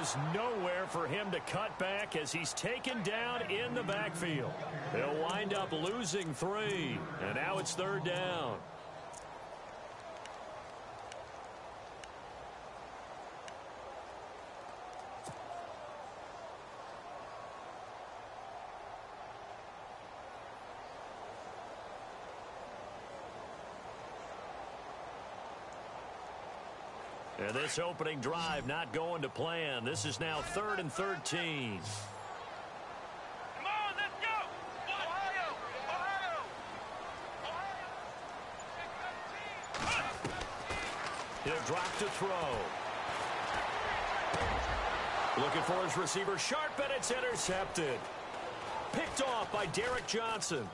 leaves nowhere for him to cut back as he's taken down in the backfield. He'll wind up losing 3, and now it's 3rd down. And this opening drive not going to plan. This is now 3rd and 13. Come on, let's go! Ohio! Ohio! He'll drop to throw. Looking for his receiver, sharp, and it's intercepted. Picked off by Derek Johnson.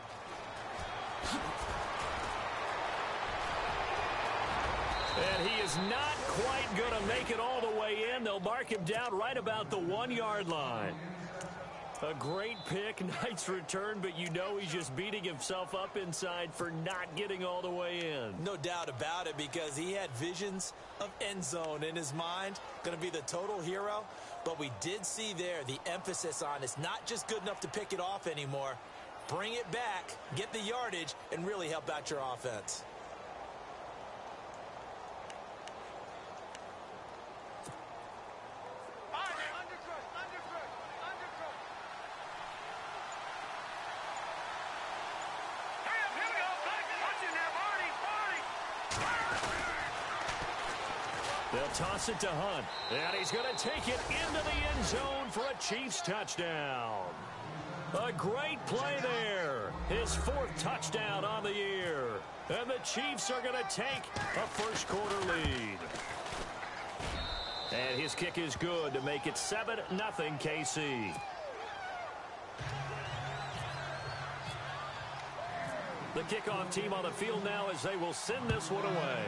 And he is not quite going to make it all the way in. They'll mark him down right about the 1-yard line. A great pick, nice return, but you know he's just beating himself up inside for not getting all the way in. No doubt about it, because he had visions of end zone in his mind. Going to be the total hero. But we did see there the emphasis on it's not just good enough to pick it off anymore. Bring it back, get the yardage, and really help out your offense. They'll toss it to Hunt, and he's going to take it into the end zone for a Chiefs touchdown. A great play there. His 4th touchdown on the year. And the Chiefs are going to take a first-quarter lead. And his kick is good to make it 7-0 KC. The kickoff team on the field now as they will send this one away.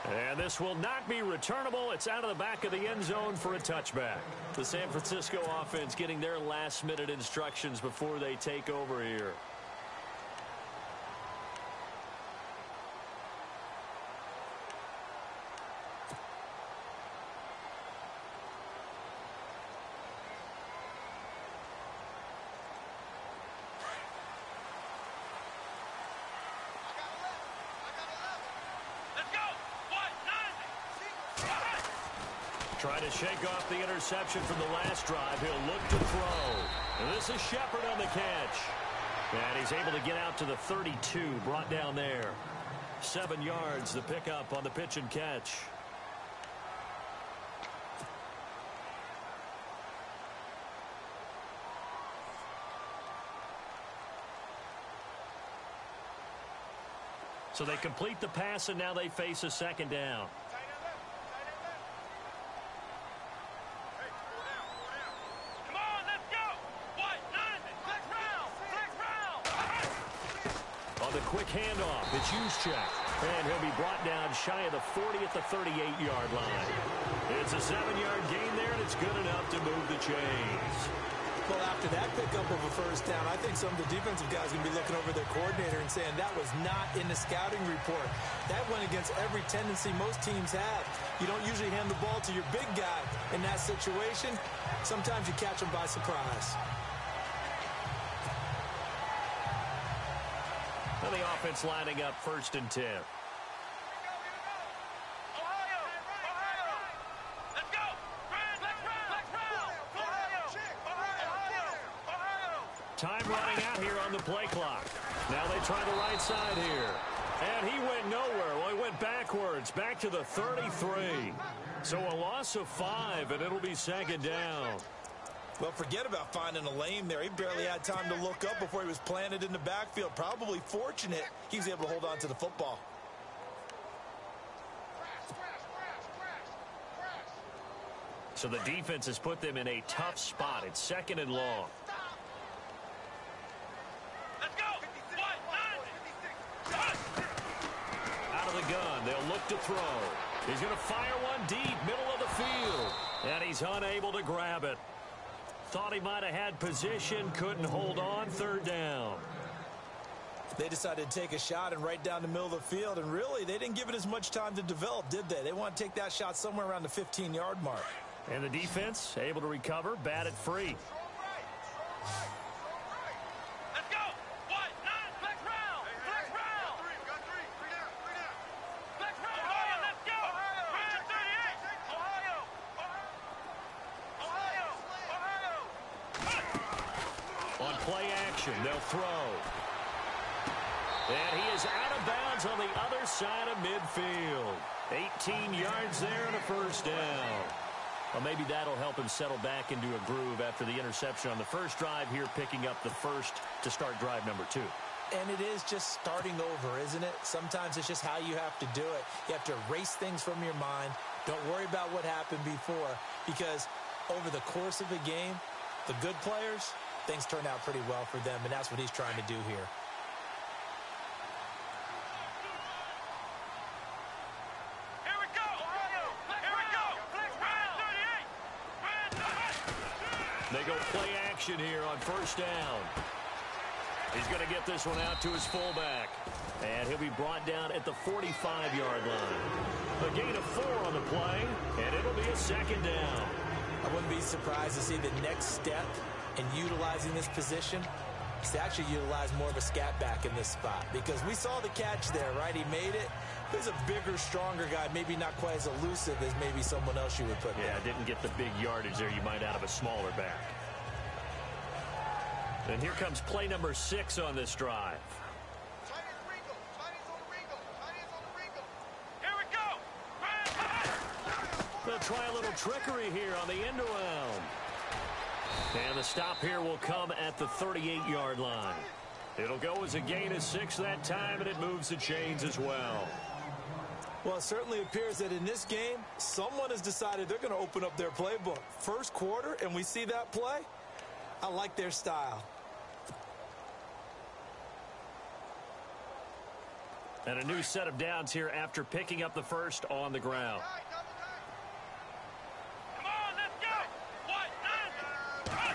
And this will not be returnable. It's out of the back of the end zone for a touchback. The San Francisco offense getting their last-minute instructions before they take over here. Trying to shake off the interception from the last drive. He'll look to throw. And this is Shepard on the catch. And he's able to get out to the 32, brought down there. 7 yards, the pickup on the pitch and catch. So they complete the pass, and now they face a 2nd down. The quick handoff. It's Juszczyk. And he'll be brought down shy of the 40 at the 38-yard line. It's a 7-yard gain there, and it's good enough to move the chains. Well, after that pickup of a first down, I think some of the defensive guys are going to be looking over their coordinator and saying that was not in the scouting report. That went against every tendency most teams have. You don't usually hand the ball to your big guy in that situation. Sometimes you catch them by surprise. And the offense lining up 1st and 10. Time running out here on the play clock. Now they try the right side here. And he went nowhere. Well, he went backwards, back to the 33. So a loss of 5, and it'll be 2nd down. Well, forget about finding a lane there. He barely had time to look up before he was planted in the backfield. Probably fortunate he was able to hold on to the football. So the defense has put them in a tough spot. It's 2nd and long. Let's go! Out of the gun, they'll look to throw. He's going to fire one deep, middle of the field. And he's unable to grab it. Thought he might have had position, couldn't hold on, 3rd down. They decided to take a shot and right down the middle of the field, and really, they didn't give it as much time to develop, did they? They want to take that shot somewhere around the 15-yard mark. And the defense able to recover, bat it free. Let's go. What? Nine. Flex round. Flex round. Got three. Three down. Flex round. Ohio, let's go. Brand 38. Ohio. On play action, they'll throw. And he is out of bounds on the other side of midfield. 18 yards there and a first down. Well, maybe that'll help him settle back into a groove after the interception on the first drive here, picking up the first to start drive number 2. And it is just starting over, isn't it? Sometimes it's just how you have to do it. You have to erase things from your mind. Don't worry about what happened before, because over the course of a game, the good players, things turn out pretty well for them, and that's what he's trying to do here. Here we go. Ohio. Here we go. Flex round. 38. They go play action here on first down. He's going to get this one out to his fullback. And he'll be brought down at the 45-yard line. A gain of 4 on the play, and it'll be a second down. I wouldn't be surprised to see the next step in utilizing this position is to actually utilize more of a scat back in this spot, because we saw the catch there, right? He made it. He's a bigger, stronger guy, maybe not quite as elusive as maybe someone else you would put there. Yeah, didn't get the big yardage there you might out of a smaller back. And here comes play number 6 on this drive. Here we go. They'll try a little trickery here on the end around. And the stop here will come at the 38-yard line. It'll go as a gain of 6 that time, and it moves the chains as well. Well, it certainly appears that in this game, someone has decided they're going to open up their playbook. First quarter, and we see that play. I like their style. And a new set of downs here after picking up the first on the ground. Come on, let's go. What? 9.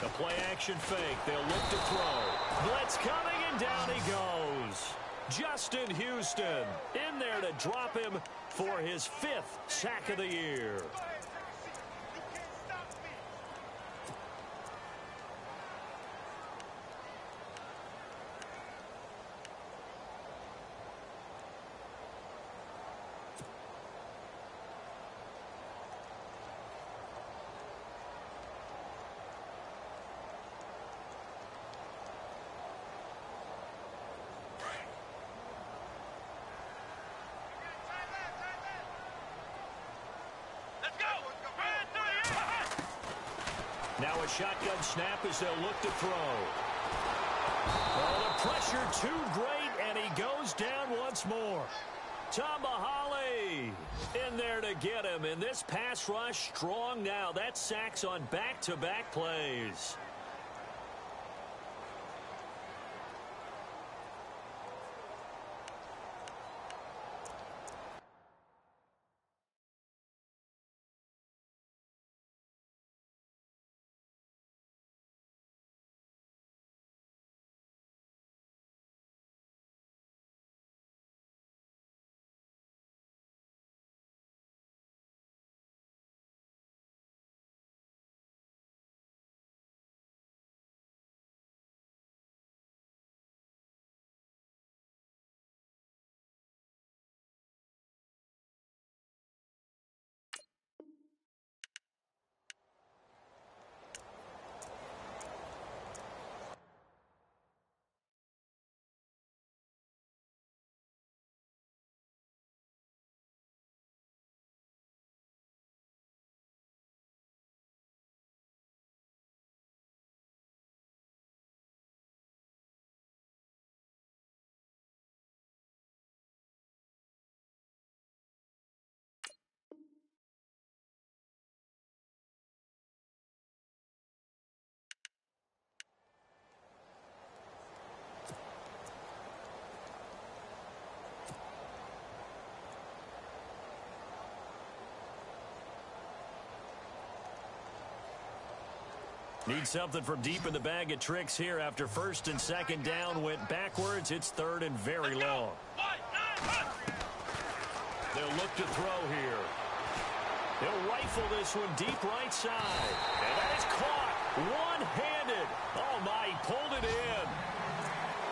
The play action fake. They'll look to throw. Blitz coming, and down he goes. Justin Houston in there to drop him for his 5th sack of the year. Now a shotgun snap as they'll look to throw. Oh, the pressure too great, and he goes down once more. Tomahali in there to get him, and this pass rush strong now. That's sacks on back-to-back plays. Need something from deep in the bag of tricks here after first and second down went backwards. It's third and very long. They'll look to throw here. He'll rifle this one deep right side. And that is caught one-handed. Oh, my, he pulled it in.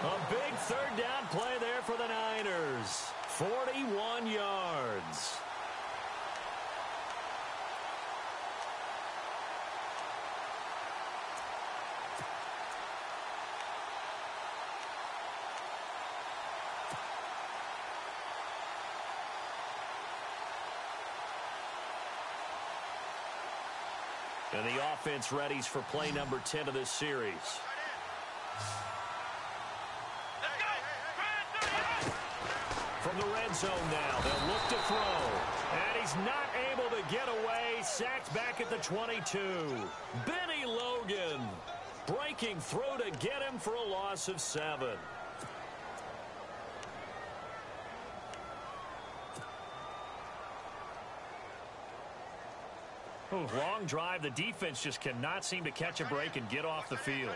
A big third down play there for the Niners. 41 yards. And the offense readies for play number 10 of this series. From the red zone now, they'll look to throw. And he's not able to get away. Sacked back at the 22. Benny Logan breaking through to get him for a loss of 7. Long drive. The defense just cannot seem to catch a break and get off the field.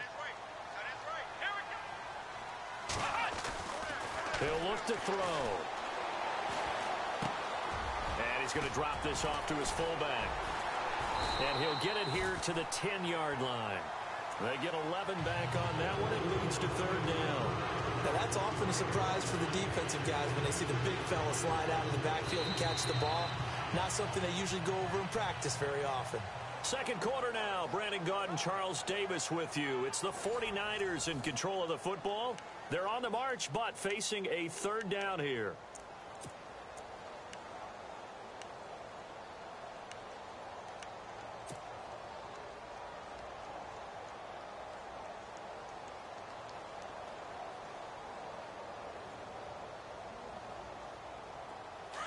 He'll look to throw. And he's going to drop this off to his fullback. And he'll get it here to the 10-yard line. They get 11 back on that one. It leads to third down. Now, that's often a surprise for the defensive guys when they see the big fella slide out of the backfield and catch the ball. Not something they usually go over in practice very often. Second quarter now. Brandon Gaudin, Charles Davis with you. It's the 49ers in control of the football. They're on the march, but facing a third down here.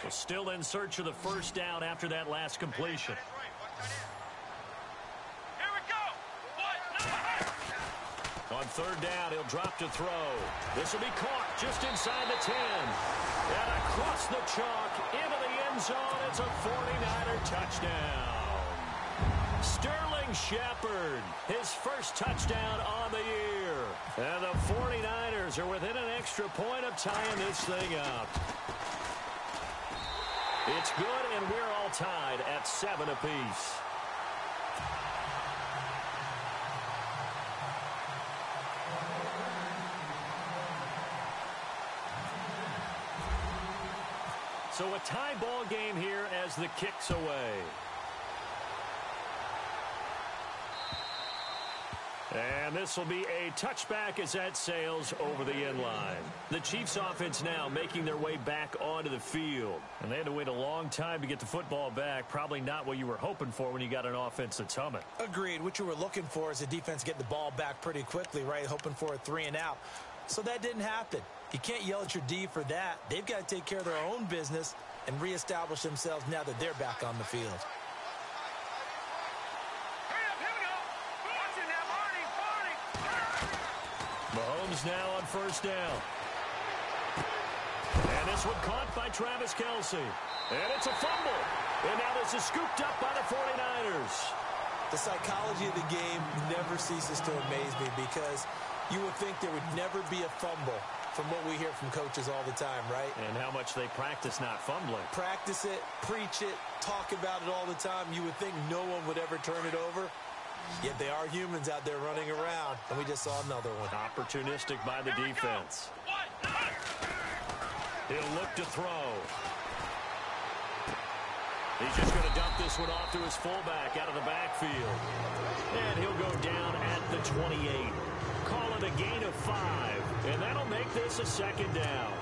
Well, still in search of the first down after that last completion. On third down, he'll drop to throw. This will be caught just inside the 10. And across the chalk into the end zone. It's a 49er touchdown. Sterling Shepard, his first touchdown on the year. And the 49ers are within an extra point of tying this thing up. It's good, and we're all tied at 7 apiece. So a tie ball game here as the kick's away. And this will be a touchback as that sails over the end line. The Chiefs offense now making their way back onto the field. And they had to wait a long time to get the football back. Probably not what you were hoping for when you got an offense that's humming. Agreed. What you were looking for is the defense getting the ball back pretty quickly, right? Hoping for a 3 and out. So that didn't happen. You can't yell at your D for that. They've got to take care of their own business and reestablish themselves now that they're back on the field. Mahomes now on first down. And this one caught by Travis Kelce. And it's a fumble. And now this is scooped up by the 49ers. The psychology of the game never ceases to amaze me because you would think there would never be a fumble from what we hear from coaches all the time, right? And how much they practice not fumbling. Practice it, preach it, talk about it all the time. You would think no one would ever turn it over. Yet they are humans out there running around, and we just saw another one. Opportunistic by the defense. He'll look to throw. He's just going to dump this one off to his fullback out of the backfield. And he'll go down at the 28. Call it a gain of 5, and that'll make this a second down.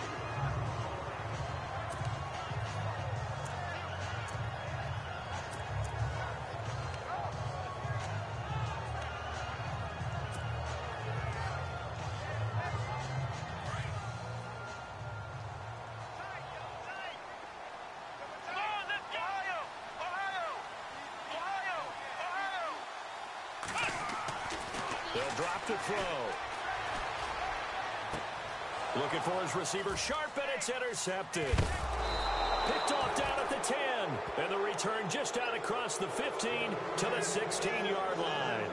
They'll drop to throw. Looking for his receiver sharp, and it's intercepted. Picked off down at the 10. And the return just out across the 15 to the 16-yard line.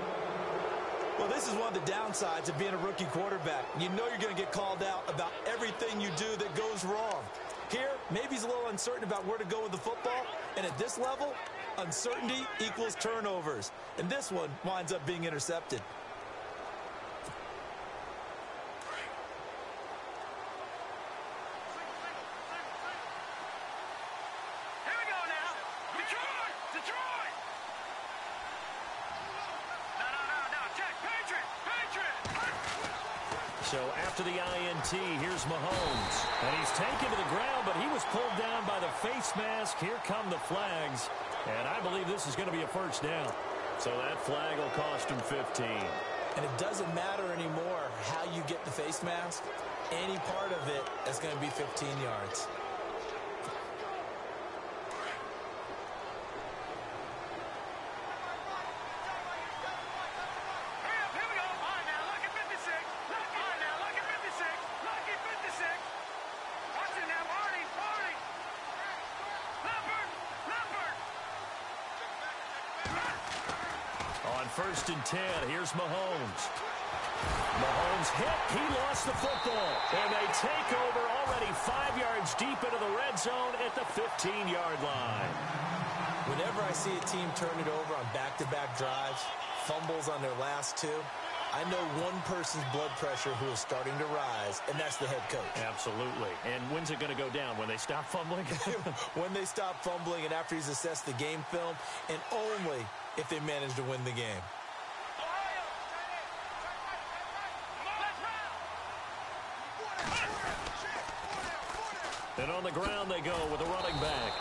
Well, this is one of the downsides of being a rookie quarterback. You know you're going to get called out about everything you do that goes wrong. Here, maybe he's a little uncertain about where to go with the football, and at this level, uncertainty equals turnovers. And this one winds up being intercepted. So after the INT, here's Mahomes. And he's taken to the ground, but he was pulled down by the face mask. Here come the flags. And I believe this is going to be a first down. So that flag will cost him 15. And it doesn't matter anymore how you get the face mask. Any part of it is going to be 15 yards. First and 10, here's Mahomes. Mahomes hit, he lost the football. And they take over already 5 yards deep into the red zone at the 15-yard line. Whenever I see a team turn it over on back-to-back drives, fumbles on their last two, I know one person's blood pressure who is starting to rise, and that's the head coach. Absolutely. And when's it going to go down? When they stop fumbling? When they stop fumbling and after he's assessed the game film, and only if they manage to win the game. And on the ground they go with a running back.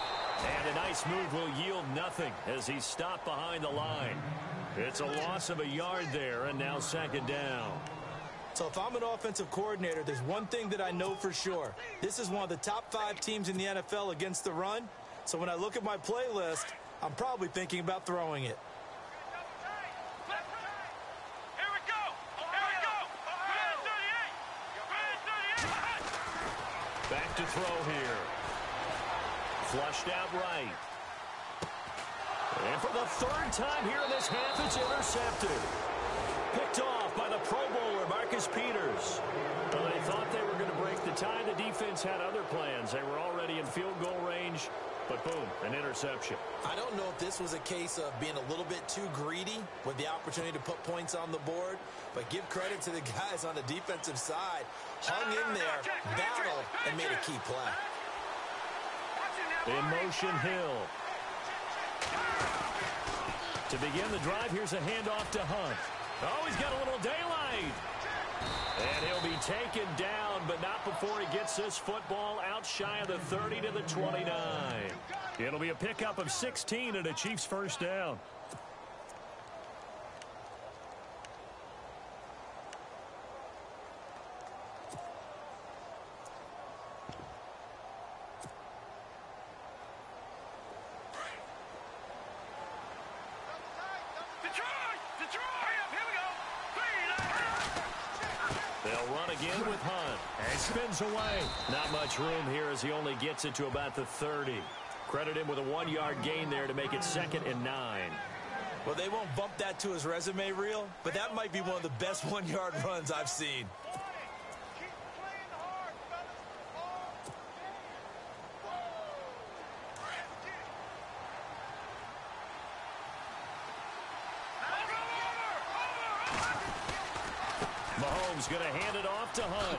And a nice move will yield nothing as he's stopped behind the line. It's a loss of a yard there, and now second down. So if I'm an offensive coordinator, there's one thing that I know for sure. This is one of the top 5 teams in the NFL against the run. So when I look at my playlist, I'm probably thinking about throwing it. Back to throw here. Flushed out right. And for the third time here in this half, it's intercepted. Picked off by the Pro Bowler, Marcus Peters. Well, they thought they were going to break the tie. The defense had other plans. They were already in field goal range, but boom, an interception. I don't know if this was a case of being a little bit too greedy with the opportunity to put points on the board, but give credit to the guys on the defensive side. Hung in there, battled, and made a key play. In motion, Hill. To begin the drive, here's a handoff to Hunt. Oh, he's got a little daylight. And he'll be taken down, but not before he gets this football out shy of the 30 to the 29. It'll be a pickup of 16 and a Chiefs first down. They'll run again with Hunt. And he spins away. Not much room here as he only gets it to about the 30. Credit him with a 1-yard gain there to make it 2nd and 9. Well, they won't bump that to his resume reel, but that might be one of the best 1-yard runs I've seen. Mahomes going to hand it off to Hunt.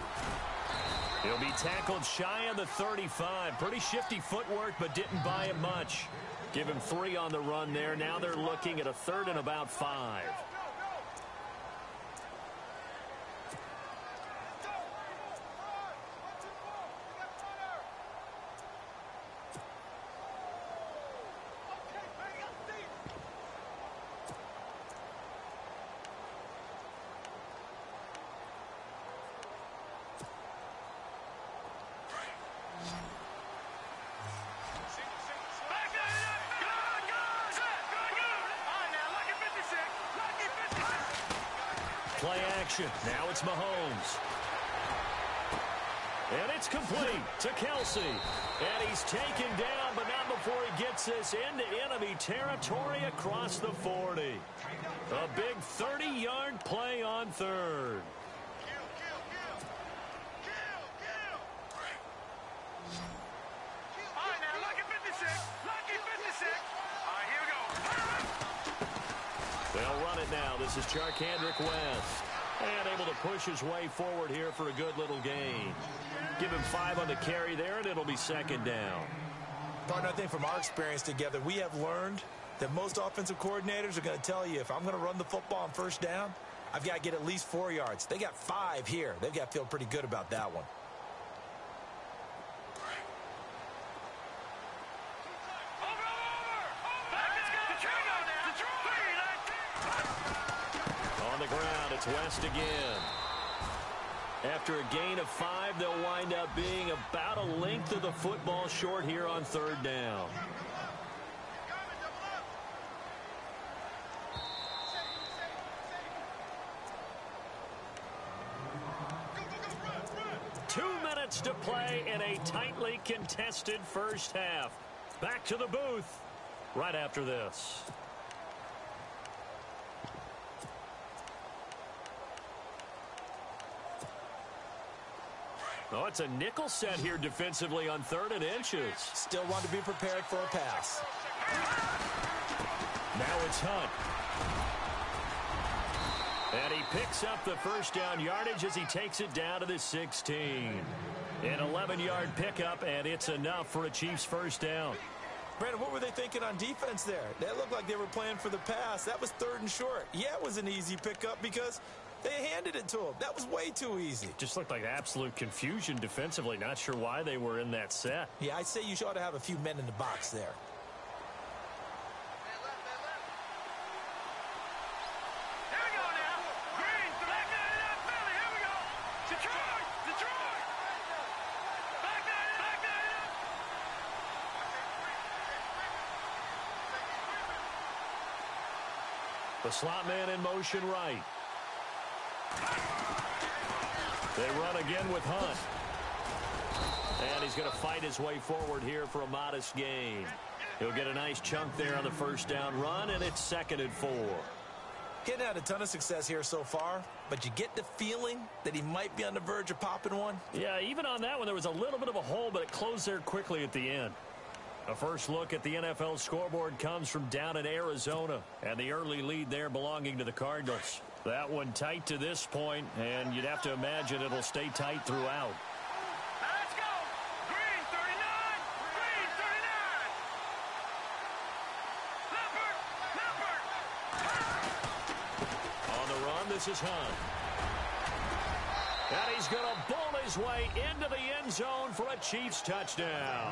He'll be tackled shy of the 35. Pretty shifty footwork, but didn't buy him much. Give him 3 on the run there. Now they're looking at a 3rd and about 5. Play action. Now it's Mahomes. And It's complete to Kelsey. And he's taken down, but not before he gets this into enemy territory across the 40. A big 30-yard play on third. All right, now, lucky 56. Lucky 56. All right, here we go. They'll run it now. This is Charkandrick West. And able to push his way forward here for a good little gain. Give him 5 on the carry there, and it'll be second down. Partner, I think from our experience together, we have learned that most offensive coordinators are going to tell you, if I'm going to run the football on first down, I've got to get at least 4 yards. They got 5 here. They've got to feel pretty good about that one. On the ground, it's West again. After a gain of 5, they'll wind up being about a length of the football short here on third down. To play in a tightly contested first half. Back to the booth right after this. Oh, it's a nickel set here defensively on 3rd and inches. Still want to be prepared for a pass. Now it's Hunt. And he picks up the first down yardage as he takes it down to the 16. An 11-yard pickup, and it's enough for a Chiefs first down. Brandon, what were they thinking on defense there? They looked like they were playing for the pass. That was 3rd and short. Yeah, it was an easy pickup because they handed it to him. That was way too easy. Just looked like absolute confusion defensively. Not sure why they were in that set. Yeah, I'd say you ought to have a few men in the box there. The slot man in motion right. They run again with Hunt. And he's going to fight his way forward here for a modest gain. He'll get a nice chunk there on the first down run, and it's 2nd and 4. Getting had a ton of success here so far, but you get the feeling that he might be on the verge of popping one. Yeah, even on that one, there was a little bit of a hole, but it closed there quickly at the end. A first look at the NFL scoreboard comes from down in Arizona, and the early lead there belonging to the Cardinals. That one tight to this point, and you'd have to imagine it'll stay tight throughout. Let's go! Green 39! Green 39! Leopard! On the run, this is Hunt. And he's going to bull his way into the end zone for a Chiefs touchdown.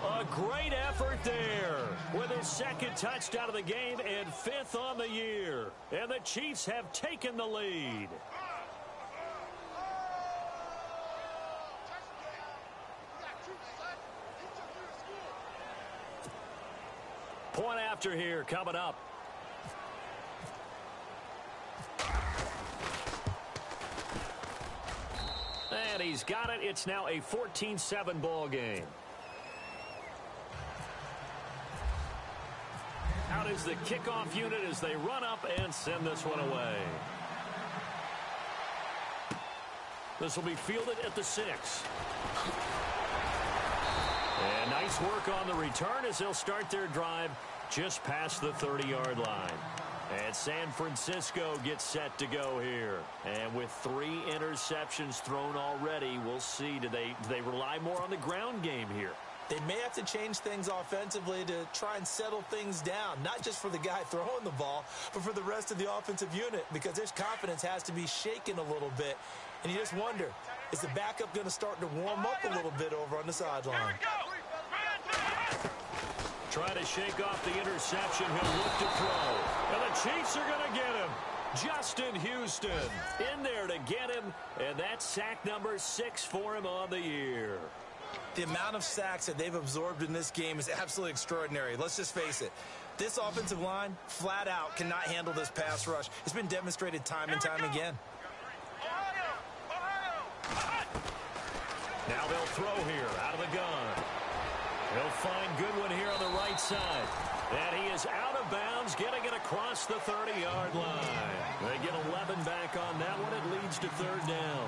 A great effort there with his 2nd touchdown of the game and 5th on the year. And the Chiefs have taken the lead. Point after here coming up. And he's got it. It's now a 14-7 ball game. Out is the kickoff unit as they run up and send this one away. This will be fielded at the 6. And nice work on the return as they'll start their drive just past the 30-yard line. And San Francisco gets set to go here. And with 3 interceptions thrown already, we'll see. Do they rely more on the ground game here? They may have to change things offensively to try and settle things down, not just for the guy throwing the ball, but for the rest of the offensive unit, because their confidence has to be shaken a little bit. And you just wonder, is the backup going to start to warm up a little bit over on the sideline? Trying to shake off the interception. He'll look to throw. And the Chiefs are going to get him. Justin Houston in there to get him. And that's sack number 6 for him on the year. The amount of sacks that they've absorbed in this game is absolutely extraordinary. Let's just face it. This offensive line, flat out, cannot handle this pass rush. It's been demonstrated time and time again. Now they'll throw here out of the gun. He'll find Goodwin here on the right side. And he is out of bounds, getting it across the 30-yard line. They get 11 back on that one. It leads to third down.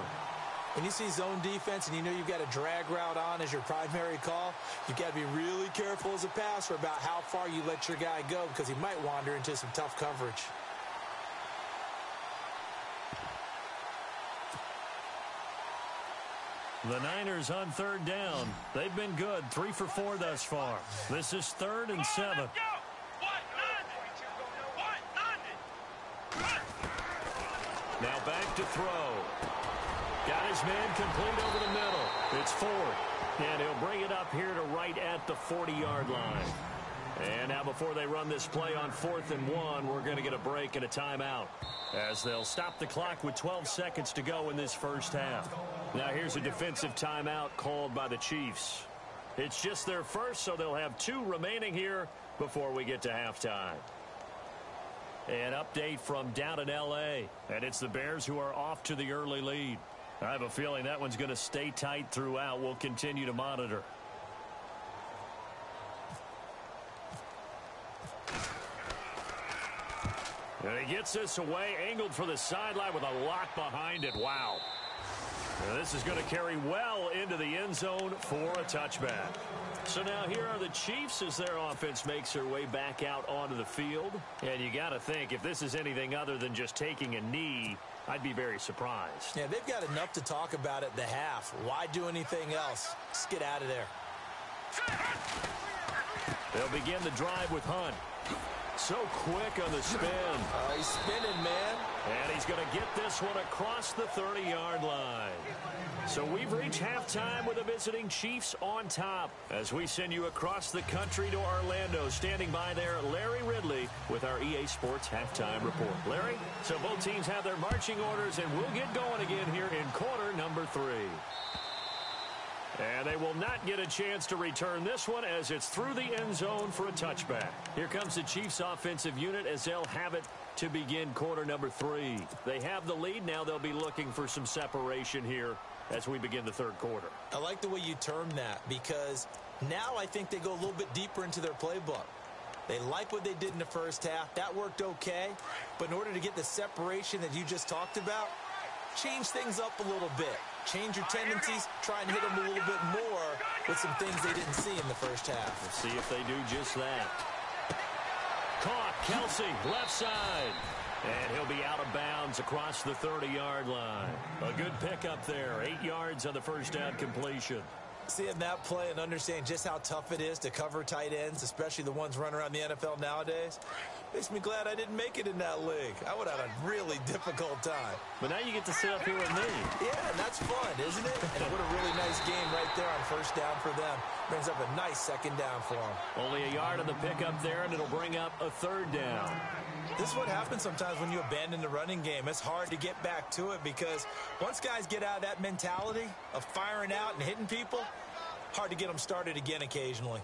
When you see zone defense and you know you've got a drag route on as your primary call, you've got to be really careful as a passer about how far you let your guy go because he might wander into some tough coverage. The Niners on third down. They've been good, 3 for 4 thus far. This is 3rd and 7. Now back to throw. Got his man complete over the middle. It's 4th. And he'll bring it up here to right at the 40-yard line. And now before they run this play on 4th and 1, we're going to get a break and a timeout, as they'll stop the clock with 12 seconds to go in this first half. Now here's a defensive timeout called by the Chiefs. It's just their first, so they'll have 2 remaining here before we get to halftime. An update from down in L.A., and it's the Bears who are off to the early lead. I have a feeling that one's going to stay tight throughout. We'll continue to monitor. And he gets this away, angled for the sideline with a lock behind it. Wow. Now this is going to carry well into the end zone for a touchback. So now here are the Chiefs as their offense makes their way back out onto the field. And you got to think, if this is anything other than just taking a knee, I'd be very surprised. Yeah, they've got enough to talk about at the half. Why do anything else? Just get out of there. They'll begin the drive with Hunt. So quick on the spin. He's spinning, man. And he's going to get this one across the 30-yard line. So we've reached halftime with the visiting Chiefs on top. As we send you across the country to Orlando, standing by there, Larry Ridley with our EA Sports Halftime Report. Larry, so both teams have their marching orders, and we'll get going again here in quarter number 3. And they will not get a chance to return this one as it's through the end zone for a touchback. Here comes the Chiefs offensive unit as they'll have it to begin quarter number 3. They have the lead. Now they'll be looking for some separation here as we begin the third quarter. I like the way you term that because now I think they go a little bit deeper into their playbook. They like what they did in the first half. That worked okay. But in order to get the separation that you just talked about, change things up a little bit. Change your tendencies, try and hit them a little bit more with some things they didn't see in the first half. We'll see if they do just that. Caught, Kelsey, left side. And he'll be out of bounds across the 30-yard line. A good pickup there, 8 yards on the first down completion. Seeing that play and understanding just how tough it is to cover tight ends, especially the ones running around the NFL nowadays, makes me glad I didn't make it in that league. I would have had a really difficult time. But now you get to sit up here with me. Yeah, and that's fun, isn't it? And what a really nice game right there on first down for them. Brings up a nice second down for them. Only a yard on the pickup there, and it'll bring up a third down. This is what happens sometimes when you abandon the running game. It's hard to get back to it because once guys get out of that mentality of firing out and hitting people, hard to get them started again occasionally.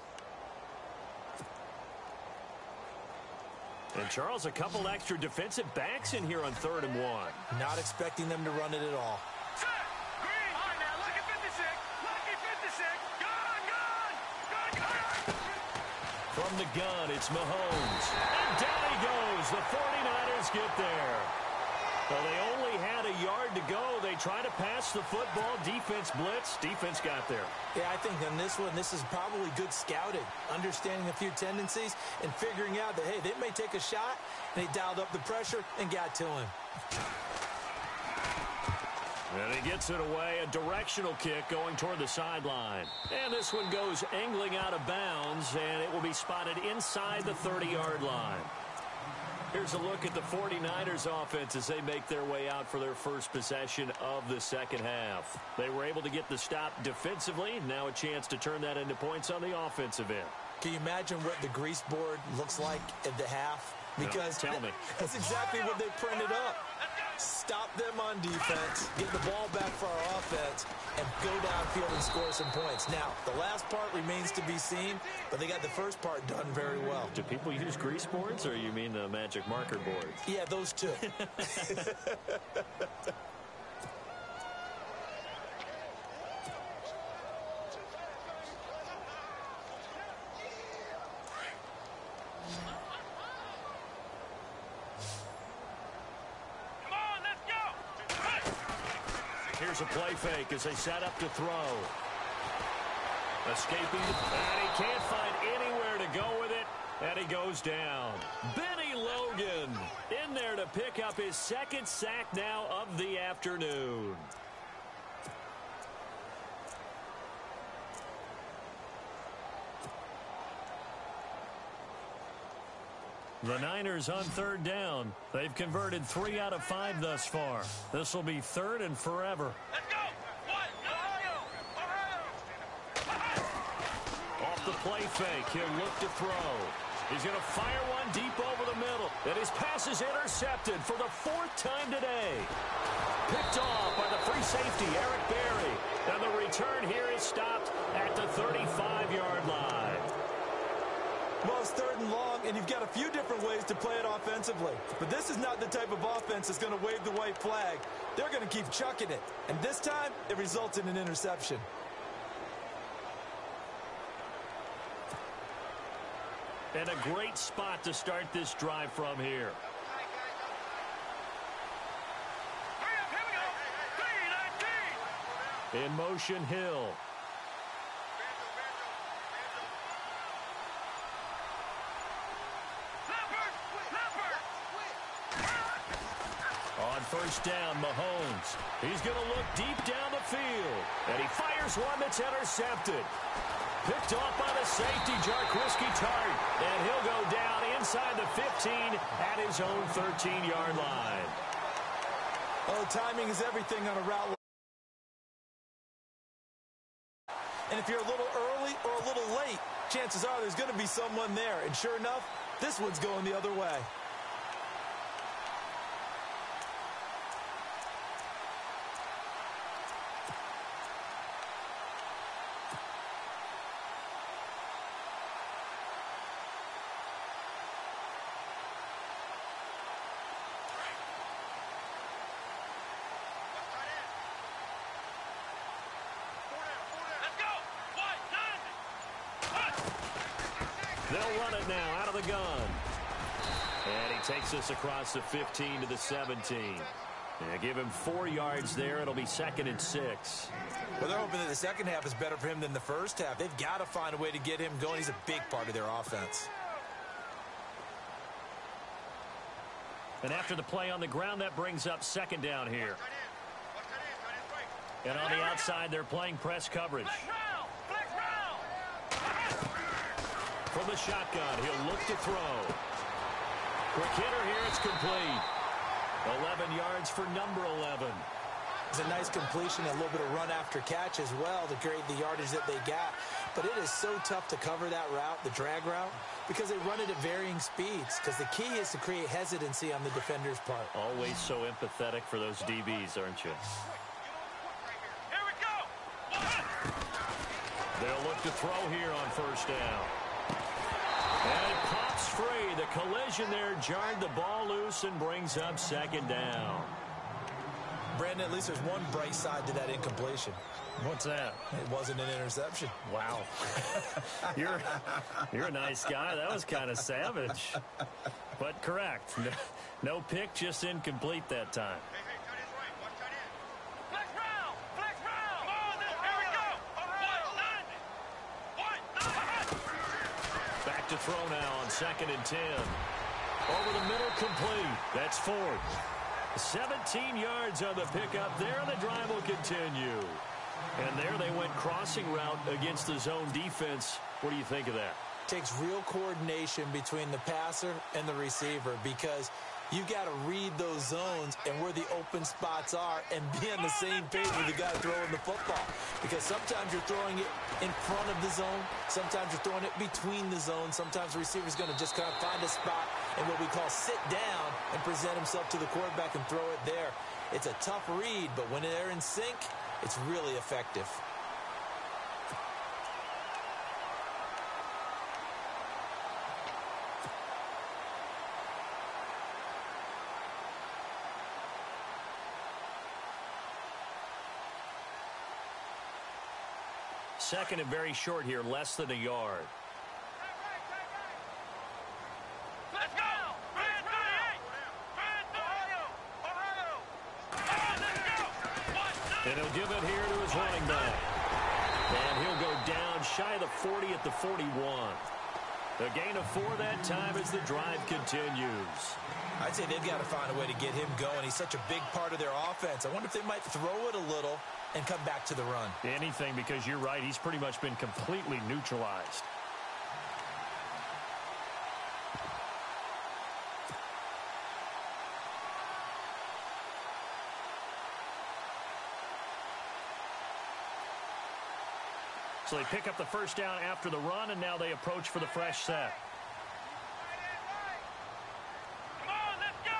And, Charles, a couple extra defensive backs in here on 3rd and 1. Not expecting them to run it at all. Set. Green. All right, now, lucky 56. Lucky 56. Gun. From the gun, it's Mahomes. And down he goes. The 49ers get there. Well, they only had a yard to go. They try to pass the football. Defense blitz. Defense got there. Yeah, I think on this one, this is probably good scouting, understanding a few tendencies and figuring out that, hey, they may take a shot, and they dialed up the pressure and got to him. And he gets it away, a directional kick going toward the sideline. And this one goes angling out of bounds, and it will be spotted inside the 30-yard line. Here's a look at the 49ers offense as they make their way out for their first possession of the second half. They were able to get the stop defensively. Now a chance to turn that into points on the offensive end. Can you imagine what the grease board looks like at the half? Because no, tell me. That's exactly what they printed up. Stop them on defense, get the ball back for our offense, and go downfield and score some points. Now, the last part remains to be seen, but they got the first part done very well. Do people use grease boards, or you mean the magic marker boards? Yeah, those two. Here's a play fake as they set up to throw. Escaping, and he can't find anywhere to go with it, and he goes down. Benny Logan in there to pick up his second sack now of the afternoon. The Niners on third down. They've converted 3 out of 5 thus far. This will be third and forever. Let's go! What? Ohio! Off the play fake, he'll look to throw. He's going to fire one deep over the middle. And his pass is intercepted for the 4th time today. Picked off by the free safety, Eric Berry. And the return here is stopped at the 35-yard line. Well, it's third and long, and you've got a few different ways to play it offensively. But this is not the type of offense that's going to wave the white flag. They're going to keep chucking it. And this time, it results in an interception. And a great spot to start this drive from here. Here we go. 3-19. In motion, Hill. On first down, Mahomes. He's going to look deep down the field. And he fires one that's intercepted. Picked off by the safety, Jarquiski Tart. And he'll go down inside the 15 at his own 13-yard line. Oh, timing is everything on a route. And if you're a little early or a little late, chances are there's going to be someone there. And sure enough, this one's going the other way. They'll run it now out of the gun. And he takes us across the 15 to the 17. Give him 4 yards there. It'll be 2nd and 6. Well, they're hoping that the second half is better for him than the first half. They've got to find a way to get him going. He's a big part of their offense. And after the play on the ground, that brings up 2nd down here. And on the outside, they're playing press coverage. From the shotgun, he'll look to throw. Quick hitter here, it's complete. 11 yards for number 11. It's a nice completion, a little bit of run after catch as well to create the yardage that they got. But it is so tough to cover that route, the drag route, because they run it at varying speeds. Because the key is to create hesitancy on the defender's part. Always so empathetic for those DBs, aren't you? Here we go. They'll look to throw here on first down. And it pops free. The collision there jarred the ball loose and brings up 2nd down. Brandon, at least there's one bright side to that incompletion. What's that? It wasn't an interception. Wow. You're a nice guy. That was kind of savage. But correct. No pick, just incomplete that time. Back to throw now on 2nd and 10. Over the middle, complete. That's 4th. 17 yards on the pickup there. The drive will continue. And there they went crossing route against the zone defense. What do you think of that? Takes real coordination between the passer and the receiver because you've got to read those zones and where the open spots are and be on the same page with the guy throwing the football. Because sometimes you're throwing it in front of the zone. Sometimes you're throwing it between the zones. Sometimes the receiver's going to just kind of find a spot and what we call sit down and present himself to the quarterback and throw it there. It's a tough read, but when they're in sync, it's really effective. Second and very short here, less than a yard. Let's go! And he'll And he'll go down shy of the 40 at the 41. A gain of 4 that time as the drive continues. I'd say they've got to find a way to get him going. He's such a big part of their offense. I wonder if they might throw it a little and come back to the run. Anything, because you're right. He's pretty much been completely neutralized. So they pick up the first down after the run, and now they approach for the fresh set. Come on, let's go!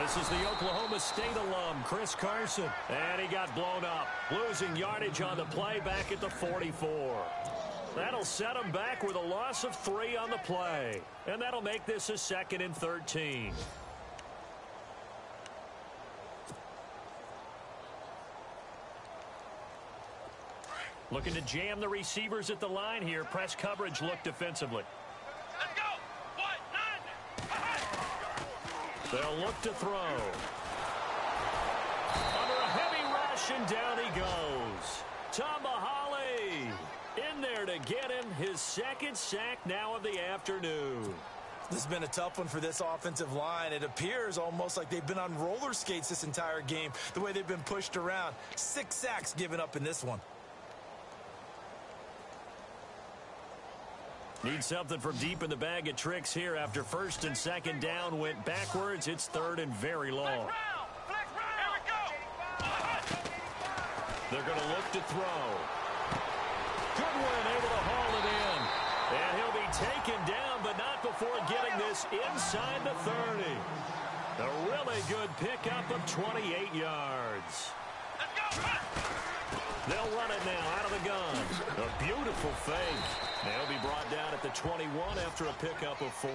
This is the Oklahoma State alum, Chris Carson. And he got blown up, losing yardage on the play back at the 44. That'll set him back with a loss of 3 on the play. And that'll make this a 2nd and 13. Looking to jam the receivers at the line here. Press coverage look defensively. Let's go! 1, 9! They'll look to throw. Under a heavy rush, and down he goes. Tomahali in there to get him his 2nd sack now of the afternoon. This has been a tough one for this offensive line. It appears almost like they've been on roller skates this entire game, the way they've been pushed around. 6 sacks given up in this one. Need something from deep in the bag of tricks here after 1st and 2nd down went backwards. It's 3rd and very long. Flex round! Here we go! They're going to look to throw. Goodwin able to haul it in. And he'll be taken down, but not before getting this inside the 30. A really good pickup of 28 yards. Let's go! They'll run it now out of the gun. A beautiful fake. They'll be brought down at the 21 after a pickup of 4.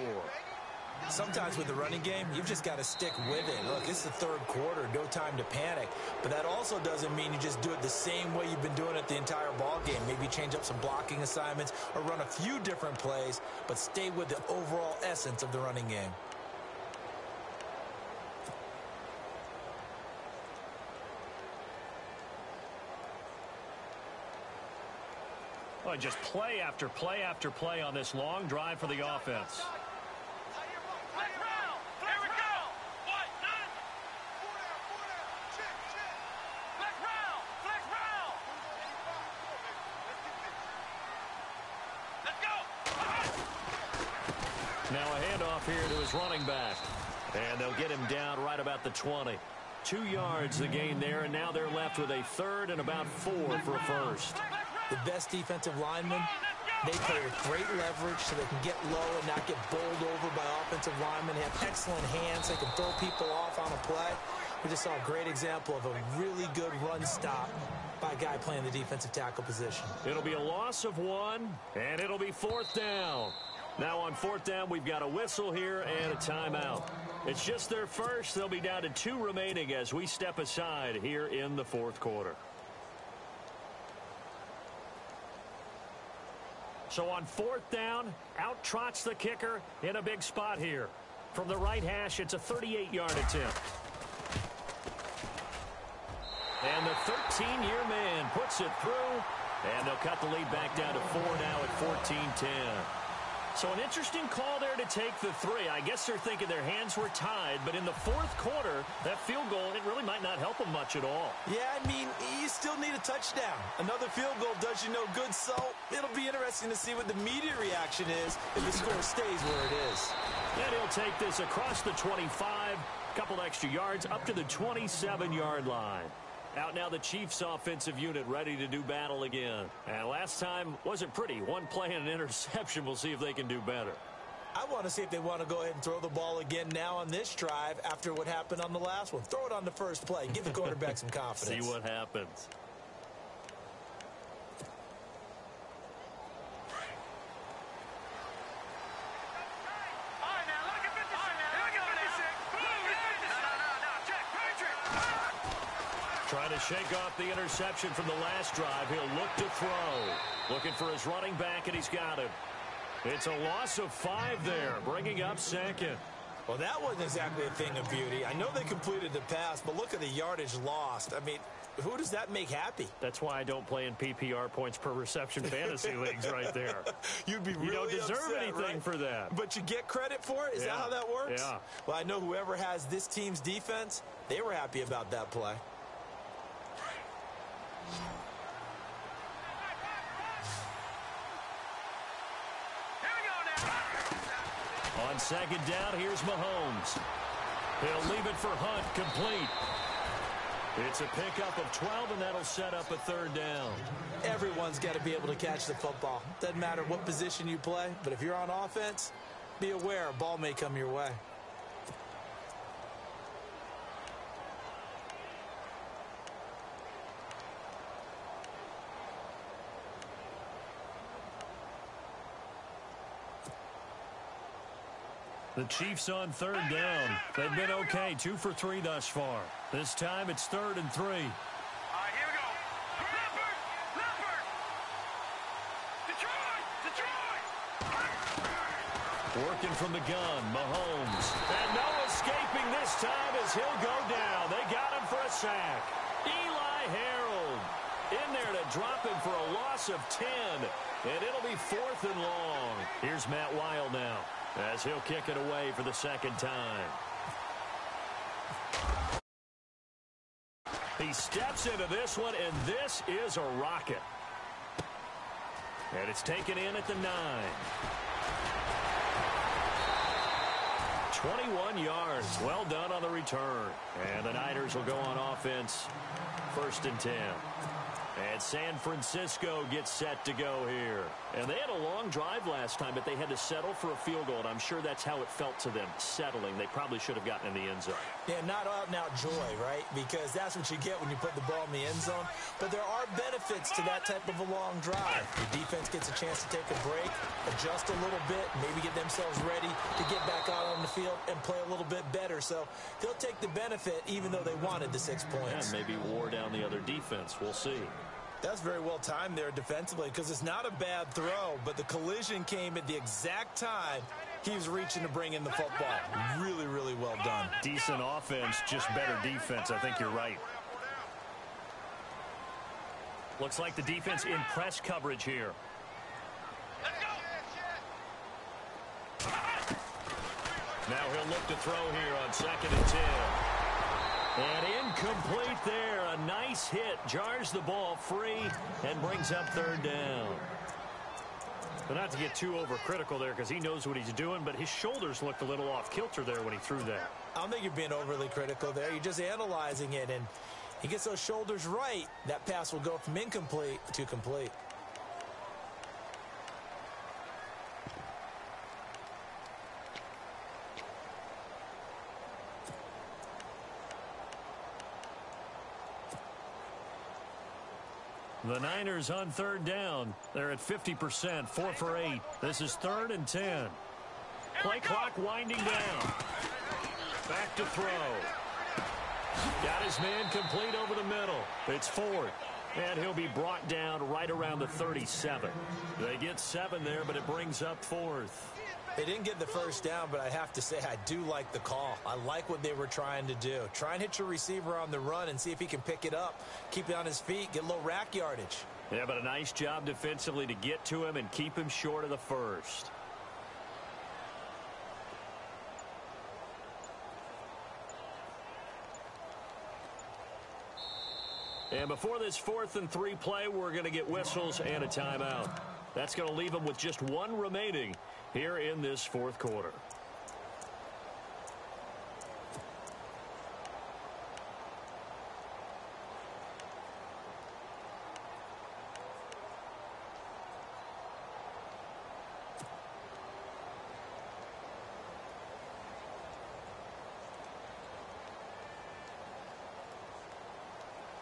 Sometimes with the running game, you've just got to stick with it. Look, it's the 3rd quarter, no time to panic. But that also doesn't mean you just do it the same way you've been doing it the entire ball game. Maybe change up some blocking assignments or run a few different plays, but stay with the overall essence of the running game. Well, just play after play after play on this long drive for the offense. Flex round! Here we go! 1, 9! Flex round! Flex round! Let's go! Now a handoff here to his running back. And they'll get him down right about the 20. 2 yards the gain there, and now they're left with a 3rd and about 4 for a first. The best defensive linemen, they play with great leverage so they can get low and not get bowled over by offensive linemen. They have excellent hands. They can throw people off on a play. We just saw a great example of a really good run stop by a guy playing the defensive tackle position. It'll be a loss of 1, and it'll be 4th down. Now on 4th down, we've got a whistle here and a timeout. It's just their first. They'll be down to 2 remaining as we step aside here in the 4th quarter. So on 4th down, out trots the kicker in a big spot here. From the right hash, it's a 38-yard attempt. And the 13-year man puts it through, and they'll cut the lead back down to 4 now at 14-10. So an interesting call there to take the 3. I guess they're thinking their hands were tied, but in the 4th quarter, that field goal, it really might not help them much at all. Yeah, I mean, you still need a touchdown. Another field goal does you no good, so it'll be interesting to see what the media reaction is if the score stays where it is. And he'll take this across the 25, couple extra yards up to the 27-yard line. Out now the Chiefs offensive unit ready to do battle again. And last time wasn't pretty. 1 play and an interception. We'll see if they can do better. I want to see if they want to go ahead and throw the ball again now on this drive after what happened on the last one. Throw it on the first play. Give the quarterback some confidence. See what happens. Trying to shake off the interception from the last drive. He'll look to throw. Looking for his running back, and he's got him. It's a loss of 5 there, bringing up 2nd. Well, that wasn't exactly a thing of beauty. I know they completed the pass, but look at the yardage lost. I mean, who does that make happy? That's why I don't play in PPR points per reception fantasy leagues right there. You'd be really You don't deserve upset, anything right? for that. But you get credit for it? Is that how that works? Yeah. Well, I know whoever has this team's defense, they were happy about that play. On second down, here's Mahomes. He'll leave it for Hunt, complete. It's a pickup of 12, and that'll set up a third down. Everyone's got to be able to catch the football. Doesn't matter what position you play, but if you're on offense, be aware a ball may come your way. The Chiefs on third down. They've been okay, 2 for 3 thus far. This time it's 3rd and 3. Here we go. Leopard! Detroit! Working from the gun, Mahomes. And no escaping this time as he'll go down. They got him for a sack. Eli Harold in there to drop him for a loss of 10. And it'll be 4th and long. Here's Matt Wild now, as he'll kick it away for the second time. He steps into this one, and this is a rocket. And it's taken in at the 9. 21 yards. Well done on the return. And the Niners will go on offense. 1st and 10. And San Francisco gets set to go here. And they had a long drive last time, but they had to settle for a field goal, and I'm sure that's how it felt to them, settling. They probably should have gotten in the end zone. Yeah, not out-and-out joy, right? Because that's what you get when you put the ball in the end zone. But there are benefits to that type of a long drive. The defense gets a chance to take a break, adjust a little bit, maybe get themselves ready to get back out on the field and play a little bit better. So they'll take the benefit even though they wanted the 6 points. And maybe wore down the other defense. We'll see. That's very well timed there defensively because it's not a bad throw, but the collision came at the exact time he was reaching to bring in the football. Really, really well done. Decent offense, just better defense. I think you're right. Looks like the defense in press coverage here. Now he'll look to throw here on 2nd and 10. And incomplete there. A nice hit. Jars the ball free and brings up 3rd down. But not to get too overcritical there because he knows what he's doing, but his shoulders looked a little off kilter there when he threw that. I don't think you're being overly critical there. You're just analyzing it, and he gets those shoulders right. That pass will go from incomplete to complete. The Niners on 3rd down. They're at 50%, 4 for 8. This is 3rd and 10. Play clock winding down. Back to throw. Got his man complete over the middle. It's 4th. And he'll be brought down right around the 37. They get 7 there, but it brings up 4th. They didn't get the first down, but I have to say I do like the call. I like what they were trying to do. Try and hit your receiver on the run and see if he can pick it up. Keep it on his feet, get a little rack yardage. Yeah, but a nice job defensively to get to him and keep him short of the first. And before this 4th and 3 play, we're going to get whistles and a timeout. That's going to leave them with just 1 remaining here in this 4th quarter.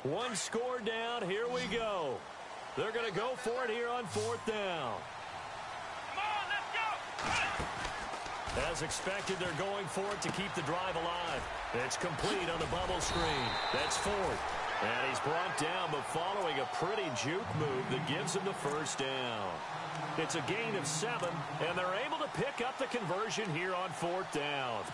One score down. Here we go. They're going to go for it here on 4th down. Come on, let's go! As expected, they're going for it to keep the drive alive. It's complete on the bubble screen. That's 4th. And he's brought down, but following a pretty juke move that gives him the first down. It's a gain of 7, and they're able to pick up the conversion here on 4th down.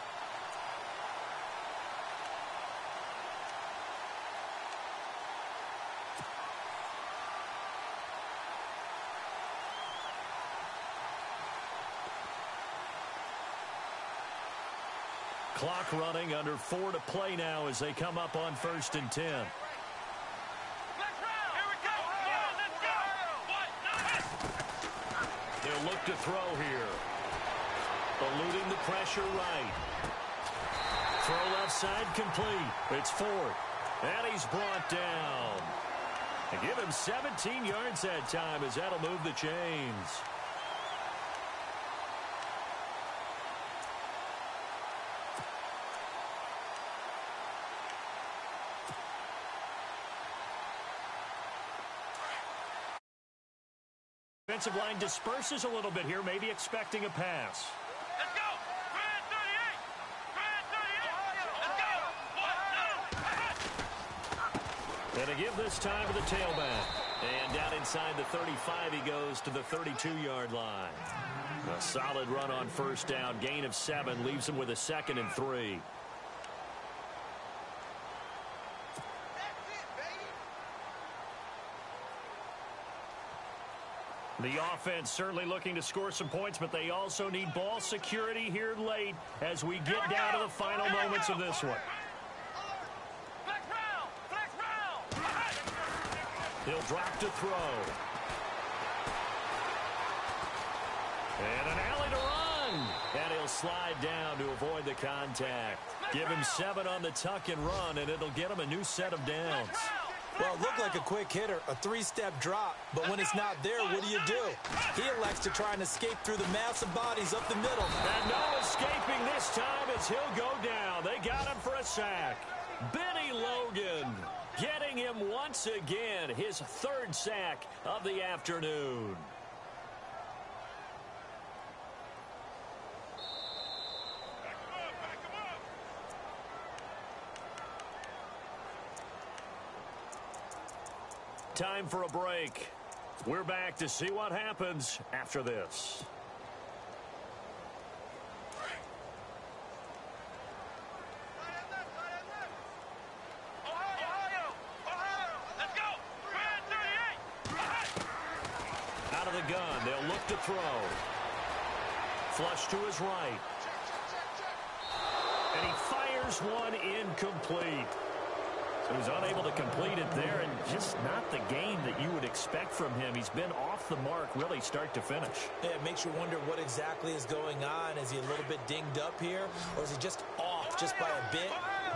Clock running, under 4 to play now as they come up on 1st and 10. They'll look to throw here. Eluding the pressure right. Throw left side complete. It's 4th. And he's brought down. And give him 17 yards that time as that'll move the chains. Defensive line disperses a little bit here, maybe expecting a pass. Let's go! Grand 38! Grand 38! Let's go! And to give this time to the tailback. And down inside the 35, he goes to the 32-yard line. A solid run on 1st down. Gain of 7 leaves him with a 2nd and 3. The offense certainly looking to score some points, but they also need ball security here late as we get down to the final moments of this one. He'll drop to throw. And an alley to run. And he'll slide down to avoid the contact. Give him 7 on the tuck and run, and it'll get him a new set of downs. Well, it looked like a quick hitter, a 3-step drop, but when it's not there, what do? He elects to try and escape through the massive bodies up the middle. And no escaping this time as he'll go down. They got him for a sack. Benny Logan getting him once again, his 3rd sack of the afternoon. Time for a break. We're back to see what happens after this. Out of the gun, they'll look to throw. Flush to his right. And he fires one incomplete. So he's unable to complete it there, and just not the game that you would expect from him. He's been off the mark really start to finish. Yeah, it makes you wonder what exactly is going on. Is he a little bit dinged up here, or is he just off just by a bit?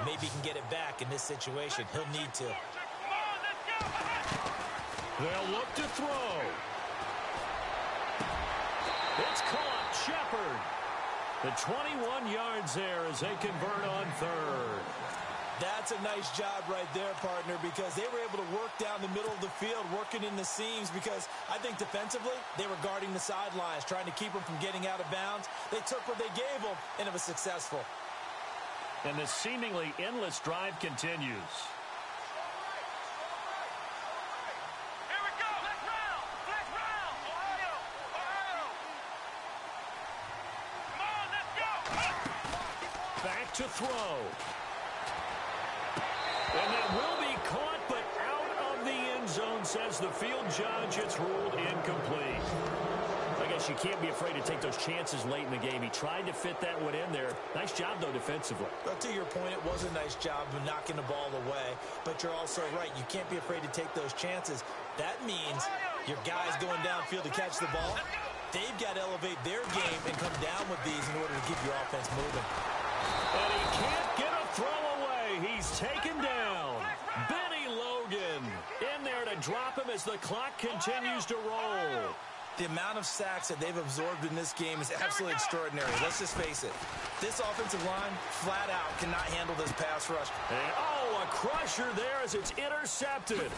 Maybe he can get it back in this situation. He'll need to. They'll look to throw. It's caught. Shepard. The 21 yards there as they convert on 3rd. That's a nice job right there, partner, because they were able to work down the middle of the field, working in the seams, because I think defensively they were guarding the sidelines, trying to keep them from getting out of bounds. They took what they gave them, and it was successful. And the seemingly endless drive continues. Here we go! Let's round! Let's round! Ohio! Ohio! Come on, let's go! Back to throw. And that will be caught, but out of the end zone, says the field judge. It's ruled incomplete. I guess you can't be afraid to take those chances late in the game. He tried to fit that one in there. Nice job, though, defensively. But to your point, it was a nice job of knocking the ball away. But you're also right. You can't be afraid to take those chances. That means your guys going downfield to catch the ball, they've got to elevate their game and come down with these in order to keep your offense moving. And he can't get a throw away. He's taken down. Benny Logan in there to drop him as the clock continues to roll. The amount of sacks that they've absorbed in this game is absolutely extraordinary. Let's just face it. This offensive line, flat out, cannot handle this pass rush. And, oh, a crusher there as it's intercepted.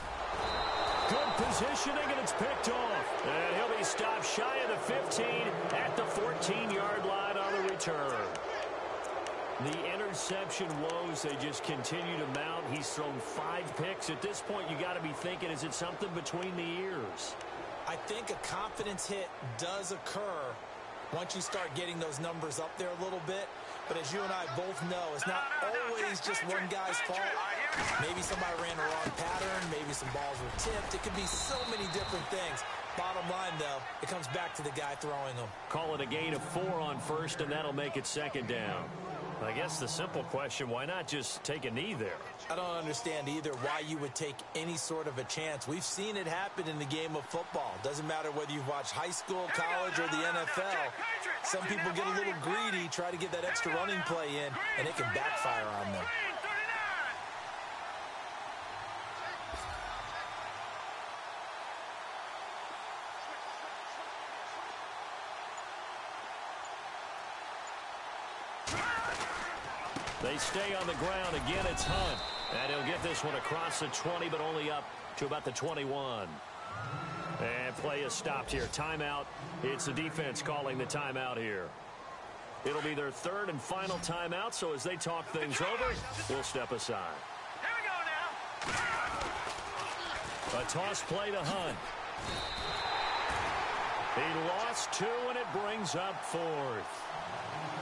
Good positioning, and it's picked off. And he'll be stopped shy of the 15 at the 14-yard line on the return. The interception woes, they just continue to mount. He's thrown 5 picks. At this point, you got to be thinking, is it something between the ears? I think a confidence hit does occur once you start getting those numbers up there a little bit. But as you and I both know, it's not always just one guy's fault. Maybe somebody ran the wrong pattern. Maybe some balls were tipped. It could be so many different things. Bottom line, though, it comes back to the guy throwing them. Call it a gain of 4 on first, and that'll make it second down. I guess the simple question, why not just take a knee there? I don't understand either why you would take any sort of a chance. We've seen it happen in the game of football. Doesn't matter whether you've watched high school, college, or the NFL. Some people get a little greedy, try to get that extra running play in, and it can backfire on them. They stay on the ground. Again, it's Hunt. And he'll get this one across the 20, but only up to about the 21. And play is stopped here. Timeout. It's the defense calling the timeout here. It'll be their third and final timeout, so as they talk things over, we'll step aside. Here we go now. A toss play to Hunt. He lost 2, and it brings up 4th.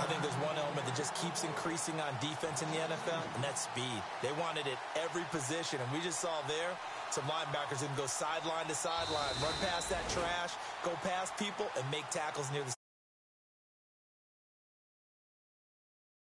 I think there's one element that just keeps increasing on defense in the NFL, and that's speed. They want it at every position, and we just saw there some linebackers who can go sideline to sideline, run past that trash, go past people, and make tackles near the